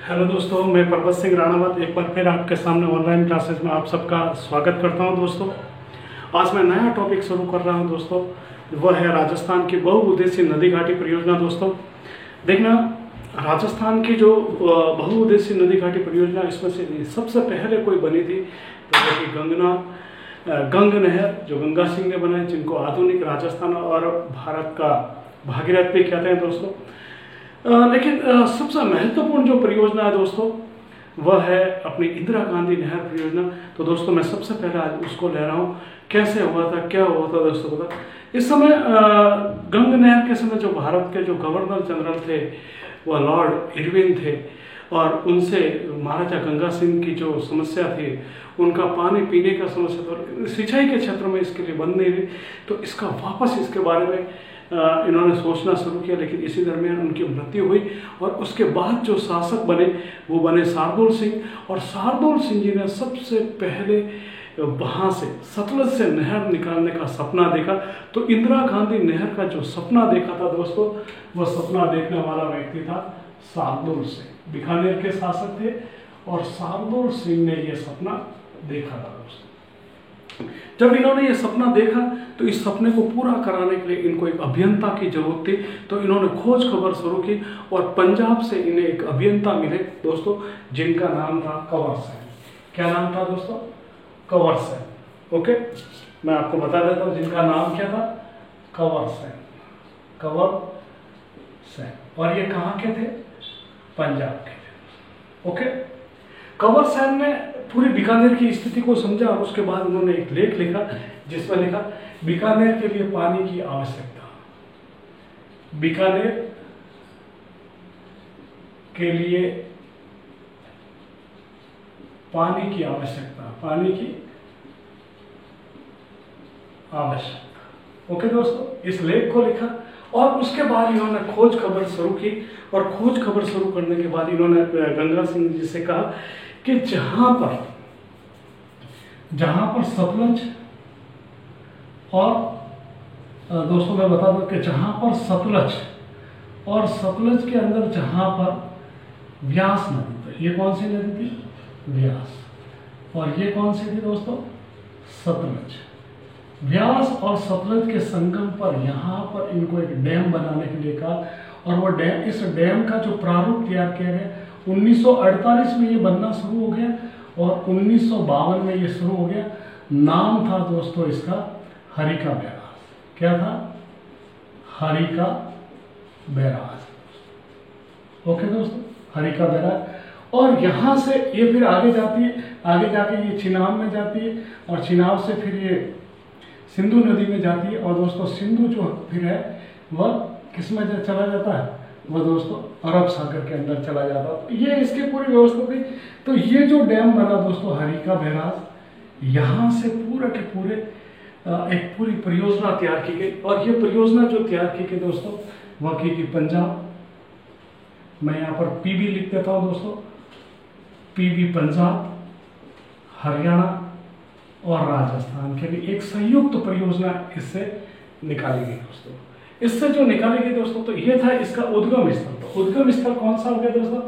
Hello दोस्तों, मैं प्रभत सिंह राणावत एक बार फिर आपके सामने ऑनलाइन क्लासेस में आप सबका स्वागत करता हूं। दोस्तों, आज मैं नया टॉपिक शुरू कर रहा हूं दोस्तों, वह है राजस्थान की बहुउद्देशीय नदी घाटी परियोजना। दोस्तों देखना, राजस्थान की जो बहुउद्देशीय नदी घाटी परियोजना, इसमें से सबसे पहले कोई बनी थी तो कि गंग नहर, जो गंगा सिंह ने बनाई, जिनको आधुनिक राजस्थान और भारत का भागीरथ भी कहते हैं दोस्तों। लेकिन सबसे महत्वपूर्ण जो परियोजना है दोस्तों, वह है अपनी इंदिरा गांधी नहर परियोजना। तो दोस्तों मैं सबसे पहले आज उसको ले रहा हूँ। कैसे हुआ था, क्या हुआ था दोस्तों बता। इस समय गंग नहर के समय जो भारत के जो गवर्नर जनरल थे वह लॉर्ड इरविन थे, और उनसे महाराजा गंगा सिंह की जो समस्या थी, उनका पानी पीने का समस्या था, सिंचाई के क्षेत्र में इसके लिए बंद नहीं रही, तो इसका वापस इसके बारे में इन्होंने सोचना शुरू किया। लेकिन इसी दरमियान उनकी मृत्यु हुई, और उसके बाद जो शासक बने वो बने शार्दुल सिंह, और शार्दुल सिंह जी ने सबसे पहले वहाँ से सतलज से नहर निकालने का सपना देखा। तो इंदिरा गांधी नहर का जो सपना देखा था दोस्तों, वह सपना देखने वाला व्यक्ति था शार्दुल सिंह। बीकानेर के शासक थे, और शार्दुल सिंह ने यह सपना देखा था दोस्तों। जब इन्होंने ये सपना देखा तो इस सपने को पूरा कराने के लिए इनको एक अभियंता की जरूरत थी। तो इन्होंने खोज खबर शुरू की, और पंजाब से इन्हें एक अभियंता मिले दोस्तों, जिनका नाम था कंवर सेन। क्या नाम था दोस्तों? कंवर सेन। ओके, मैं आपको बता देता हूँ जिनका नाम क्या था, कंवर सेन। कंवर सेन, और ये कहाँ के थे? पंजाब के थे। ओके, कंवर सेन ने पूरी बीकानेर की स्थिति को समझा, और उसके बाद उन्होंने एक लेख लिखा जिसमें लिखा बीकानेर के लिए पानी की आवश्यकता। बीकानेर के लिए पानी की आवश्यकता, पानी की आवश्यकता। ओके दोस्तों, इस लेख को लिखा, और उसके बाद इन्होंने खोज खबर शुरू की, और खोज खबर शुरू करने के बाद इन्होंने गंगा सिंह जी से कहा कि जहां पर सतलज, और दोस्तों मैं बता दूं कि जहां पर सतलज, और सतलज के अंदर जहां पर व्यास नदी थी, ये कौन सी नदी थी? व्यास। और ये कौन सी थी दोस्तों? सतलज। व्यास और सतलज के संगम पर यहाँ पर इनको एक डैम बनाने के लिए कहा, और वो डैम, इस डैम का जो प्रारूप तैयार किया गया 1948 में ये बनना शुरू हो गया, और 1952 में ये शुरू हो गया। नाम था दोस्तों इसका हरिका बैराज। क्या था? हरिका बैराज। ओके दोस्तों, हरिका बैराज। और यहाँ से ये फिर आगे जाती है, आगे जाके ये चिनाब में जाती है, और चिनाब से फिर ये सिंधु नदी में जाती है। और दोस्तों सिंधु जो फिर है वह किस में चला जाता है? वह दोस्तों अरब सागर के अंदर चला जाता है। ये इसकी पूरी व्यवस्था थी। तो ये जो डैम बना दोस्तों हरिका बैराज, यहाँ से पूरे के पूरे एक पूरी परियोजना तैयार की गई। और ये परियोजना जो तैयार की गई दोस्तों, वह की पंजाब, मैं यहाँ पर पीबी लिख देता हूँ दोस्तों, पीबी पंजाब, हरियाणा और राजस्थान के लिए एक संयुक्त परियोजना इससे निकाली गई दोस्तों। इससे जो निकाली गई दोस्तों, तो ये था इसका उद्गम स्थल। तो उद्गम स्थल कौन सा हो गया दोस्तों?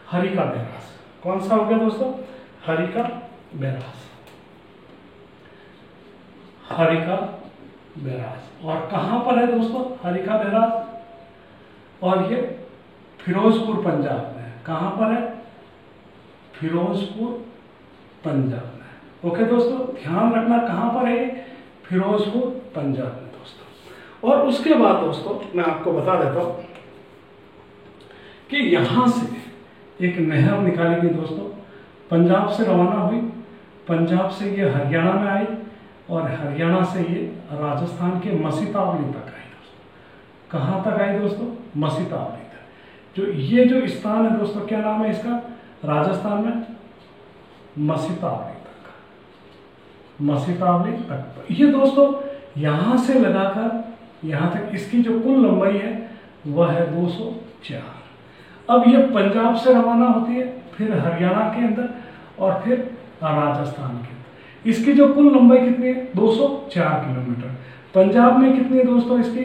हरिका बैराज। कौन सा हो गया दोस्तों? हरिका बैराज। हरिका बैराज। और कहां पर है दोस्तों हरिका बैराज? और ये फिरोजपुर पंजाब में है। कहां पर है? फिरोजपुर पंजाब में। ओके दोस्तों, ध्यान रखना कहां पर है? फिरोजपुर पंजाब में दोस्तों। और उसके बाद दोस्तों मैं आपको बता देता हूं कि यहां से एक नहर निकाली गई दोस्तों, पंजाब से रवाना हुई, पंजाब से ये हरियाणा में आई, और हरियाणा से ये राजस्थान के मसीतावली तक आई दोस्तों। कहाँ तक आई दोस्तों? मसीतावली तक। जो ये जो स्थान है दोस्तों, क्या नाम है इसका? राजस्थान में मसीतावली तक। मसीतावली तक ये दोस्तों यहाँ से लगाकर यहाँ तक इसकी जो कुल लंबाई है वह है 204। अब ये पंजाब से रवाना होती है, फिर हरियाणा के अंदर, और फिर राजस्थान के अंदर। इसकी जो कुल लंबाई कितनी है? 204 किलोमीटर। पंजाब में कितनी है दोस्तों इसकी?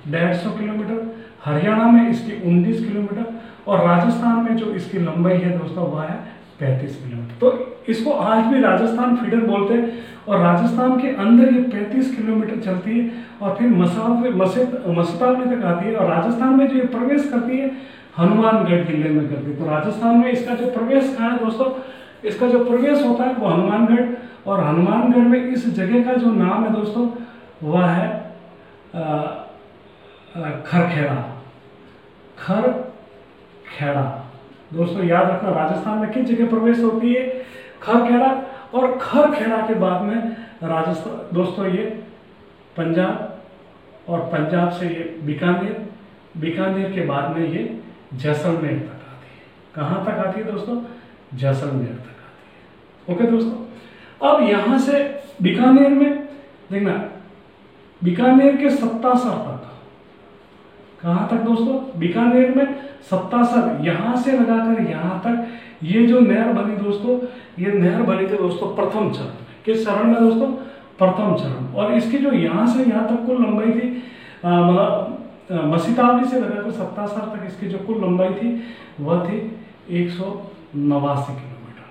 150 किलोमीटर। हरियाणा में इसकी 19 किलोमीटर और राजस्थान में जो इसकी लंबाई है दोस्तों वह है 35 किलोमीटर। तो इसको आज भी राजस्थान फीडर बोलते हैं और राजस्थान के अंदर ये 35 किलोमीटर चलती है और फिर मसतावली तक आती है और राजस्थान में जो ये प्रवेश करती है हनुमानगढ़ जिले में करती है। तो राजस्थान में इसका जो प्रवेश कहाँ है दोस्तों, इसका जो प्रवेश होता है वो हनुमानगढ़, और हनुमानगढ़ में इस जगह का जो नाम है दोस्तों वह है खरखेड़ा। खरखेड़ा दोस्तों याद रखना, राजस्थान में किस जगह प्रवेश होती है, खरखेड़ा। और खरखेड़ा के बाद में राजस्थान दोस्तों ये पंजाब, और पंजाब से ये बीकानेर, बीकानेर के बाद में ये जैसलमेर तक आती है। कहाँ तक आती है दोस्तों, जैसलमेर तक आती है। ओके दोस्तों, अब यहां से बीकानेर में देखना, बीकानेर के सत्तासर तक, कहां तक दोस्तों, बीकानेर में सत्तासर, यहां से लगाकर यहां तक ये जो नहर बनी दोस्तों, ये नहर बनी थी दोस्तों प्रथम चरण में। किस चरण में दोस्तों, प्रथम चरण। और इसकी जो यहां से यहां तक कुल लंबाई थी मसीतावली से लगाकर सत्तासर तक इसकी जो कुल लंबाई थी वह थी 189 किलोमीटर।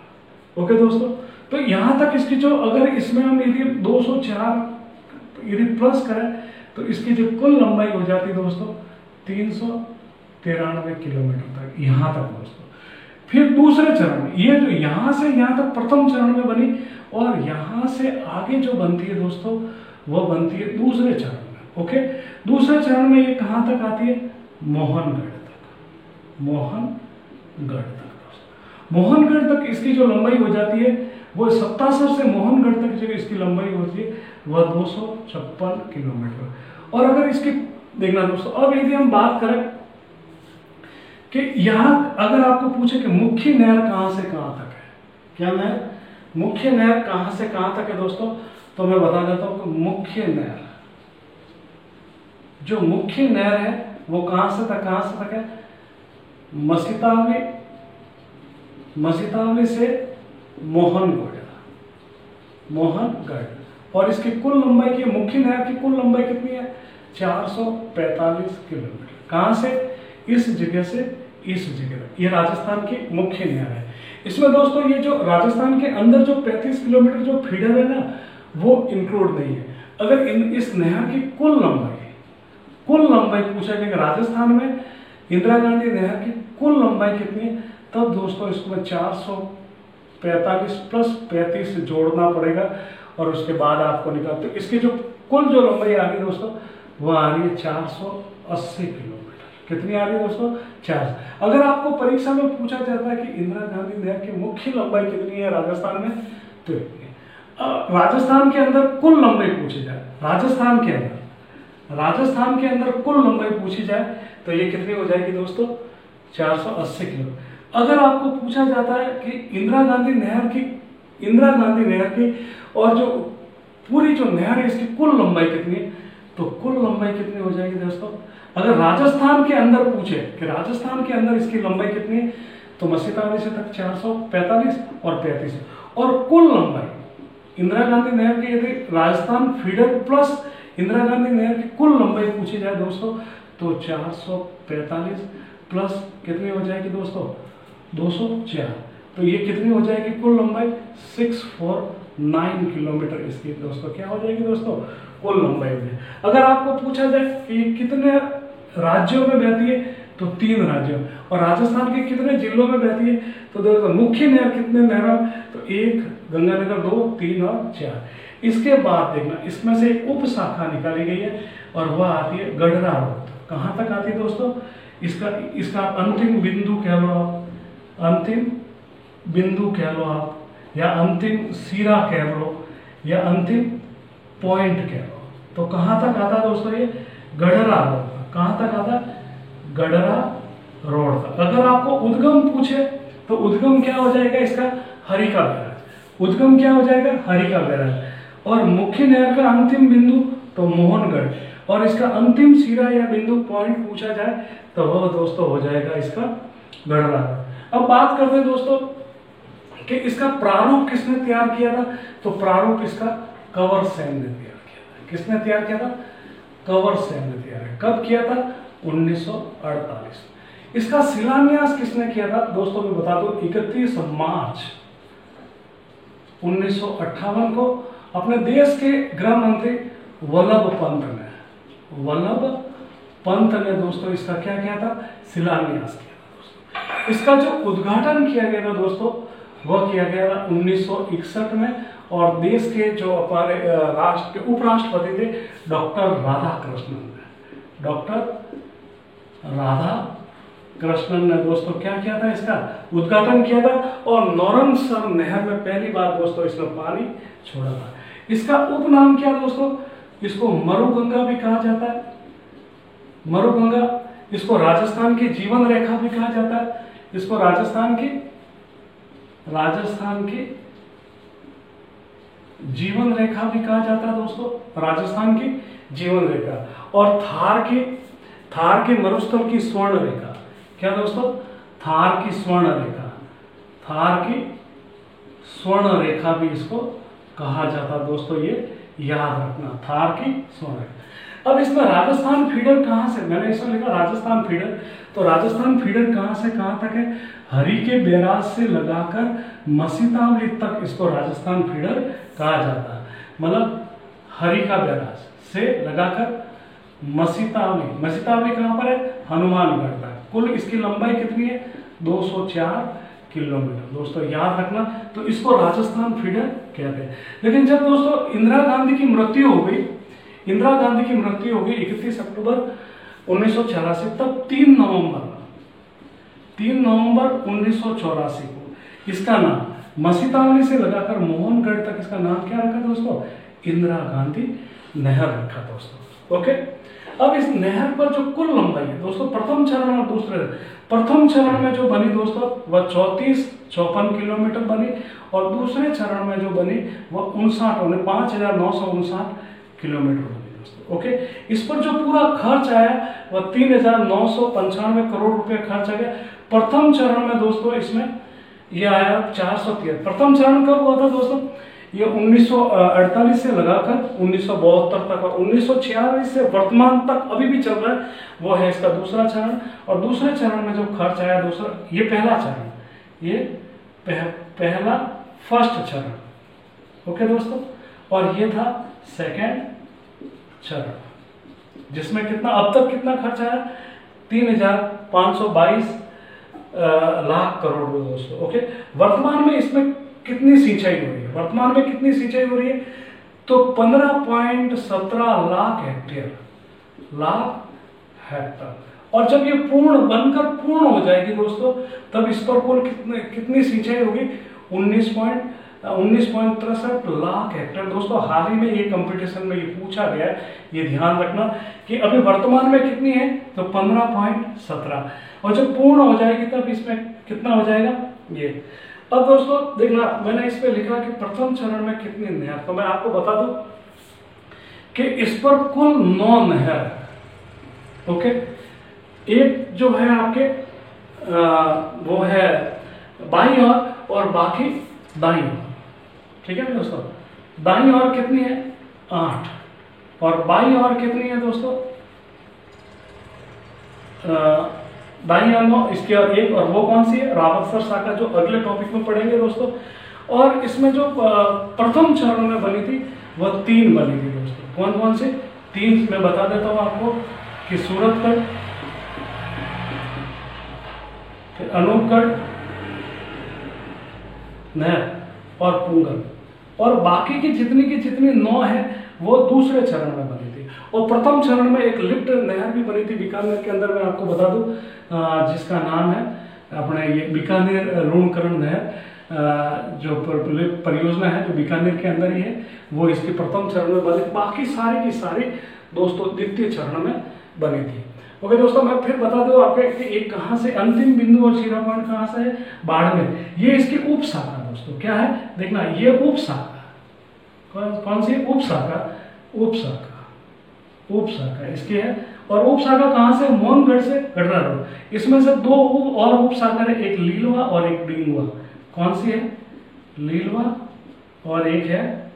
ओके दोस्तों, तो यहां तक इसकी जो, अगर इसमें हम यदि 204 यदि प्लस करें तो इसकी जो कुल लंबाई हो जाती है दोस्तों 393 किलोमीटर तक, यहां तक दोस्तों। फिर दूसरे चरण में ये जो यहां से यहां तक प्रथम चरण में बनी, और यहां से आगे जो बनती है दोस्तों वह बनती है दूसरे चरण में। ओके, दूसरे चरण में ये कहां तक आती है, मोहनगढ़ तक। मोहनगढ़ तक, मोहनगढ़ तक इसकी जो लंबाई हो जाती है वो सत्तासर से मोहनगढ़ तक जो इसकी लंबाई होती है वह 256 किलोमीटर। और अगर इसकी देखना दोस्तों, अब यदि हम बात करें कि यहां अगर आपको पूछे कि मुख्य नहर कहां से कहां तक है, क्या नहर, मुख्य नहर कहां से कहां तक है दोस्तों, तो मैं बता देता हूं कि मुख्य नहर, जो मुख्य नहर है वो कहां से तक है, मसीतावली से मोहनगढ़, और इसकी कुल लंबाई की, मुख्य नहर की कुल लंबाई कितनी है, 445 किलोमीटर। कहां से, इस जगह से इस जगह, ये राजस्थान की मुख्य नहर है। इसमें दोस्तों ये जो राजस्थान के अंदर जो 35 किलोमीटर जो फीडर है ना वो इंक्लूड नहीं है। अगर इस नहर की कुल लंबाई पूछा गया राजस्थान में इंदिरा गांधी नहर की कुल लंबाई कितनी है, तब दोस्तों इसमें 445 प्लस 35 जोड़ना पड़ेगा और उसके बाद आपको निकाल, तो इसकी जो कुल जो लंबाई आ रही है दोस्तों वह आ रही है 480 किलोमीटर। कितनी आ रही है दोस्तों, 4। अगर आपको परीक्षा में पूछा जाता है कि इंदिरा गांधी नहर की मुख्य लंबाई कितनी है राजस्थान में, तो राजस्थान के अंदर कुल लंबाई पूछी जाए, राजस्थान के अंदर कुल लंबाई पूछी जाए तो ये कितनी हो जाएगी दोस्तों, 480 किलोमीटर। अगर आपको पूछा जाता है कि इंदिरा गांधी नहर की और जो पूरी जो नहर है इसकी कुल लंबाई कितनी है, तो कुल लंबाई कितनी हो जाएगी दोस्तों, अगर राजस्थान के अंदर पूछे कि राजस्थान के अंदर इसकी लंबाई कितनी है, तो मसीतावली से तक 445 और 35, और कुल लंबाई इंदिरा गांधी नहर की यदि राजस्थान फीडर प्लस इंदिरा गांधी नहर की कुल लंबाई पूछी जाए दोस्तों तो 445 प्लस कितनी हो जाएगी दोस्तों, 204। तो ये कितनी हो जाएगी कुल लंबाई, 649 किलोमीटर इसकी दोस्तों क्या हो जाएगी दोस्तों, कुल लंबाई हो जाएगी। अगर आपको पूछा जाए कि कितने राज्यों में बहती है, तो 3 राज्यों, और राजस्थान के कितने जिलों में बहती है, तो दोस्तों मुख्य नहर कितने नहरों, तो 1 गंगानगर, 2, 3 और 4। इसके बाद देखना इसमें से एक उप शाखा निकाली गई है और वह आती है गढ़रा रोड। कहाँ तक आती है दोस्तों, इसका अंतिम बिंदु कह लो आप, अंतिम बिंदु कह लो आप, या अंतिम सिरा कह लो, या अंतिम पॉइंट कह लो। तो कहाँ तक आता है दोस्तों, ये गढ़रा रोड। कहाँ तक आता है, गढ़रा रोड तक। अगर आपको उद्गम पूछे तो उद्गम क्या हो जाएगा इसका, हरिका बैराज। उद्गम क्या हो जाएगा, हरिका बैराज। और मुख्य नहर का अंतिम बिंदु तो मोहनगढ़, और इसका अंतिम सिरा या बिंदु पॉइंट पूछा जाए तो वह दोस्तों हो जाएगा इसका गढ़रा। अब बात करते हैं दोस्तों कि इसका प्रारूप किसने तैयार किया था, तो प्रारूप इसका कंवर सेन ने तैयार किया था। किसने तैयार किया था, कंवर सेन ने तैयार। कब किया था, 1948। इसका शिलान्यास किसने किया था दोस्तों, मैं बता दूं 31 मार्च 1958 को अपने देश के गृह मंत्री वल्लभ पंत ने दोस्तों इसका क्या किया था, शिलान्यास किया था दोस्तों। इसका जो उद्घाटन किया गया था दोस्तों वह किया गया था 1961 में, और देश के जो हमारे उपराष्ट्रपति थे डॉक्टर राधाकृष्णन ने दोस्तों क्या किया था, इसका उद्घाटन किया था, और नॉर्मन सर नहर में पहली बार दोस्तों इसमें पानी छोड़ा था। इसका उपनाम क्या दोस्तों, इसको मरुगंगा भी कहा जाता है, मरुगंगा। इसको राजस्थान की जीवन रेखा भी कहा जाता है, इसको राजस्थान की जीवन रेखा भी कहा जाता है दोस्तों, राजस्थान की जीवन रेखा। और थार के मरुस्थल की स्वर्ण रेखा, क्या दोस्तों, थार की स्वर्ण रेखा भी इसको कहा जाता है दोस्तों, ये याद रखना, थार की स्वर्ण रेखा। अब इसमें राजस्थान फीडर कहां से, मैंने इसमें लिखा राजस्थान फीडर, तो राजस्थान फीडर कहां से कहां तक है, हरी के बैराज से लगाकर मसीतावली तक इसको राजस्थान फीडर कहा जाता है। मतलब हरी का बैराज से लगाकर मसीतावली कहां पर है, हनुमानगढ़ तक। कुल इसकी लंबाई कितनी है, 204 किलोमीटर दोस्तों, याद रखना। तो इसको राजस्थान फीडर कहते हैं। लेकिन जब दोस्तों इंदिरा गांधी की मृत्यु हो गई 31 अक्टूबर 1984, तब 3 नवंबर 1984 को इसका नाम मसीतावली से लगाकर मोहनगढ़ तक इसका नाम क्या रखा दोस्तों, इंदिरा गांधी नहर रखा दोस्तों। ओके, अब इस नहर पर जो कुल लंबाई है दोस्तों, प्रथम चरण और दूसरे, प्रथम चरण में जो बनी दोस्तों वह 54 किलोमीटर बनी, और दूसरे चरण में जो बनी वह 5,959 किलोमीटर बनी दोस्तों। ओके, इस पर जो पूरा खर्च आया वह 3,995 करोड़ रुपए खर्च आ गया। प्रथम चरण में दोस्तों इसमें यह आया 473। प्रथम चरण कब हुआ था दोस्तों, ये 1948 से लगाकर 1972 तक, और 1946 से वर्तमान तक अभी भी चल रहा है, वो है इसका दूसरा चरण। और दूसरे चरण में जो खर्च आया दूसरा, ये पहला चरण, ये पहला फर्स्ट चरण। ओके दोस्तों, और ये था सेकेंड चरण, जिसमें कितना अब तक कितना खर्च आया, 3,522 लाख करोड़ दोस्तों। ओके, वर्तमान में इसमें कितनी सिंचाई हो रही है, वर्तमान में कितनी सिंचाई हो रही है, तो 15.17 लाख हेक्टेयर। और जब ये बनकर पूर्ण हो जाएगी दोस्तों, तब इस पर कुल कितनी सिंचाई होगी, 19.63 लाख हेक्टेयर दोस्तों। हाल ही में ये कंपटीशन में ये पूछा गया है, ये ध्यान रखना कि अभी वर्तमान में कितनी है, तो 15.17, और जब पूर्ण हो जाएगी तब इसमें कितना हो जाएगा ये। अब दोस्तों देखना, मैंने इस पे लिखा कि प्रथम चरण में कितनी नहर, तो मैं आपको बता दूं कि इस पर कुल 9 नहर है। ओके, एक जो है आपके वो है बाईं ओर और बाकी दाईं ओर, ठीक है दोस्तों। दाईं ओर कितनी है, 8, और बाईं ओर कितनी है दोस्तों, दाईं ओर इसके और एक, और वो कौन सी है, रावतसर शाखा, जो अगले टॉपिक में पढ़ेंगे दोस्तों। और इसमें जो प्रथम चरण में बनी थी वह 3 बनी थी दोस्तों। कौन कौन से 3 मैं बता देता हूं आपको कि सूरतगढ़, फिर अनूपगढ़ नहर और पूंगल, और बाकी की जितनी 9 है वो दूसरे चरण में बनी थी। और प्रथम चरण में एक लिफ्ट नहर भी बनी थी बीकानेर के अंदर, मैं आपको बता दूं, जिसका नाम है अपने ये बीकानेर लूणकरण नहर, जो परियोजना है जो बीकानेर के अंदर ही है, वो इसके प्रथम चरण में बनी। बाकी सारी की सारी दोस्तों द्वितीय चरण में बनी थी। ओके दोस्तों, मैं फिर बता दूं आपको कि एक कहां से अंतिम बिंदु और शिरा पॉइंट कहां से है, बाड़मेर। ये इसकी उप शाखा दोस्तों, क्या है देखना, ये उप शाखा, कौन सी उप शाखा इसकी है। और उप शाखा कहां से, मोहनगढ़ से गडरा रोड। इसमें से 2 और उप शाखा है, एक लीलवा और एक डिंगवा। कौन सी है, लीलवा और एक है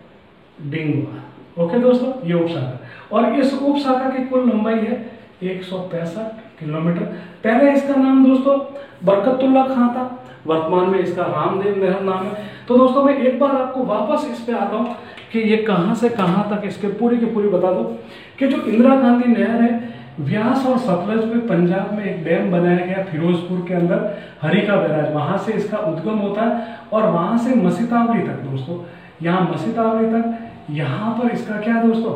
डिंगवा। ओके दोस्तों, ये उप शाखा, और इस उप शाखा की कुल लंबाई है 165 किलोमीटर। पहले इसका नाम दोस्तों बरकतुल्ला खां था, वर्तमान में इसका रामदेव नहर नाम है। तो दोस्तों मैं एक बार आपको वापस इस पे आता हूँ कि ये कहाँ से कहाँ तक इसके पूरी की पूरी बता दूं कि जो इंदिरा गांधी नहर है, व्यास और सतलज में पंजाब में एक डैम बनाया गया फिरोजपुर के अंदर, हरिका बैराज, वहां से इसका उद्गम होता है और वहां से मसीतावली तक दोस्तों, यहाँ मसीतावली तक, यहाँ पर इसका क्या है दोस्तों,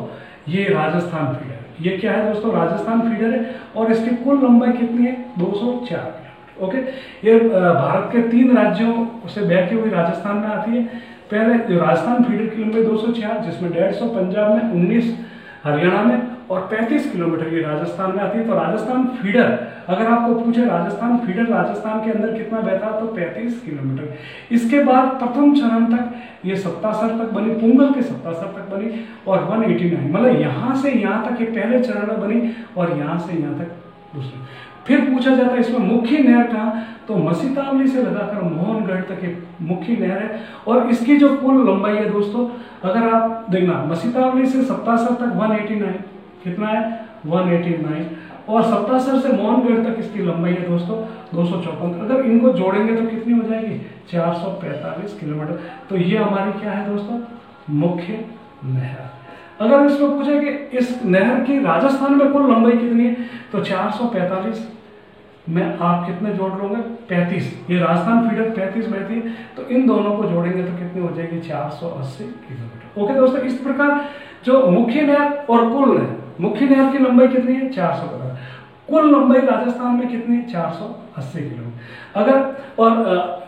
ये राजस्थान फीडर। ये क्या है दोस्तों, राजस्थान फीडर है और इसकी कुल लंबाई कितनी है, 204 किलोमीटर। ओके, ये भारत के 3 राज्यों से बहती हुई राजस्थान में आती है। पहले जो राजस्थान फीडर की लंबाई 204, जिसमें 150 पंजाब में, 19 हरियाणा में और 35 किलोमीटर ये राजस्थान में आती है। तो राजस्थान फीडर, अगर आपको पूछे राजस्थान फीडर राजस्थान के अंदर कितना बहता है, तो 35 किलोमीटर। इसके बाद प्रथम चरण तक ये 77 तक बनी, पुंगल के 77 तक बनी और 189, मतलब यहाँ से यहाँ तक ये पहले चरण में बनी और यहाँ से यहाँ तक दूसरे। फिर पूछा जाता है इसमें मुख्य नहर कहाँ, तो मसीतावली से लगाकर मोहनगढ़ तक एक मुख्य नहर है और इसकी जो कुल लंबाई है दोस्तों, अगर आप देखना मसीतावली से 77 तक 189, कितना है 189, और 77 से मोहनगढ़ तक इसकी लंबाई है दोस्तों 254। अगर इनको जोड़ेंगे तो कितनी हो जाएगी, 445 किलोमीटर। तो ये हमारी क्या है दोस्तों, मुख्य नहर। अगर इसमें पूछे कि इस नहर की राजस्थान में कुल लंबाई कितनी है, तो 445 में आप कितने जोड़ लोगे, 35। ये राजस्थान फीडर 35 बहती है, तो इन दोनों को जोड़ेंगे तो कितनी हो जाएगी, 480 किलोमीटर। ओके दोस्तों, इस प्रकार जो मुख्य नहर और कुल नहर, मुख्य नहर की लंबाई कितनी है 450, कुल लंबाई राजस्थान में कितनी है 480 किलोमीटर। अगर और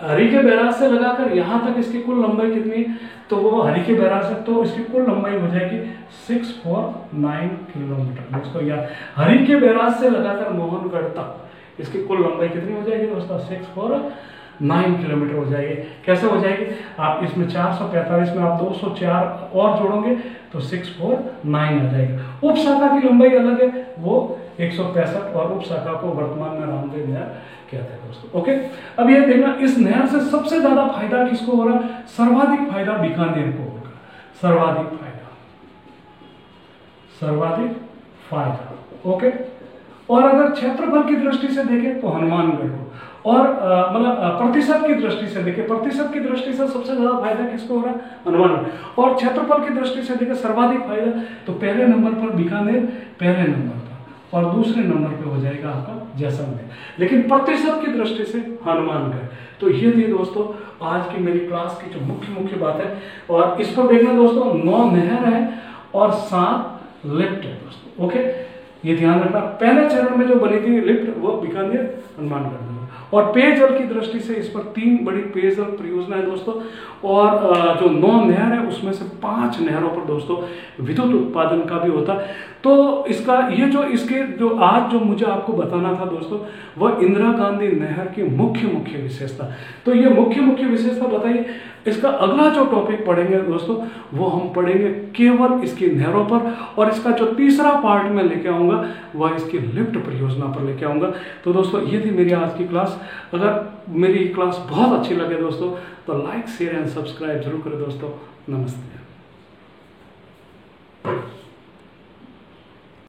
हरिके बैराज से लगाकर यहाँ तक इसकी कुल लंबाई कितनी है, तो वो हरिके बैराज से तो इसकी कुल लंबाई हो जाएगी 649 किलोमीटर। दोस्तों यार हरिके बैराज से लगाकर मोहनगढ़ तक इसकी कुल लंबाई कितनी हो जाएगी दोस्तों, 649 किलोमीटर हो जाएगी। कैसे हो जाएगी, आप इसमें 445 में आप 204 और जोड़ोगे तो 649 आ जाएगा। उप शाखा की लंबाई अलग है, वो 165 और उप शाखा को वर्तमान में रामदेव नहर कहते हैं दोस्तों। ओके, अब ये देखना इस नहर से सबसे ज्यादा फायदा किसको हो रहा है, सर्वाधिक फायदा बीकानेर को होगा, सर्वाधिक फायदा। ओके, और अगर क्षेत्रफल की दृष्टि से देखें तो हनुमानगढ़ को, और मतलब प्रतिशत की दृष्टि से देखें, प्रतिशत की दृष्टि से सबसे ज्यादा फायदा किसको हो रहा है, हनुमानगढ़। और क्षेत्रफल की दृष्टि से देखें सर्वाधिक फायदा, तो पहले नंबर पर बीकानेर पहले नंबर पर और दूसरे नंबर पे हो जाएगा आपका जैसलमेर, लेकिन प्रतिशत की दृष्टि से हनुमानगढ़। तो ये थी दोस्तों आज की मेरी क्लास की जो मुख्य बात है। और इस पर देखना दोस्तों 9 नहर है और 7 लिफ्ट है दोस्तों। ओके, ये ध्यान रखना, पहले चरण में जो बनी थी लिफ्ट वो बीकानेर हनुमानगढ़ में। और पेयजल की दृष्टि से इस पर 3 बड़ी पेयजल परियोजना है दोस्तों, और जो 9 नहर है उसमें से 5 नहरों पर दोस्तों विद्युत उत्पादन का भी होता है। तो इसका ये जो इसके जो आज जो मुझे आपको बताना था दोस्तों, वह इंदिरा गांधी नहर की मुख्य विशेषता। तो ये मुख्य विशेषता बताइए। इसका अगला जो टॉपिक पढ़ेंगे दोस्तों, वो हम पढ़ेंगे केवल इसकी नहरों पर, और इसका जो तीसरा पार्ट में लेके आऊंगा वह इसकी लिफ्ट परियोजना पर लेके आऊंगा। तो दोस्तों ये थी मेरी आज की क्लास। अगर मेरी क्लास बहुत अच्छी लगे दोस्तों तो लाइक शेयर एंड सब्सक्राइब जरूर करें दोस्तों। नमस्ते।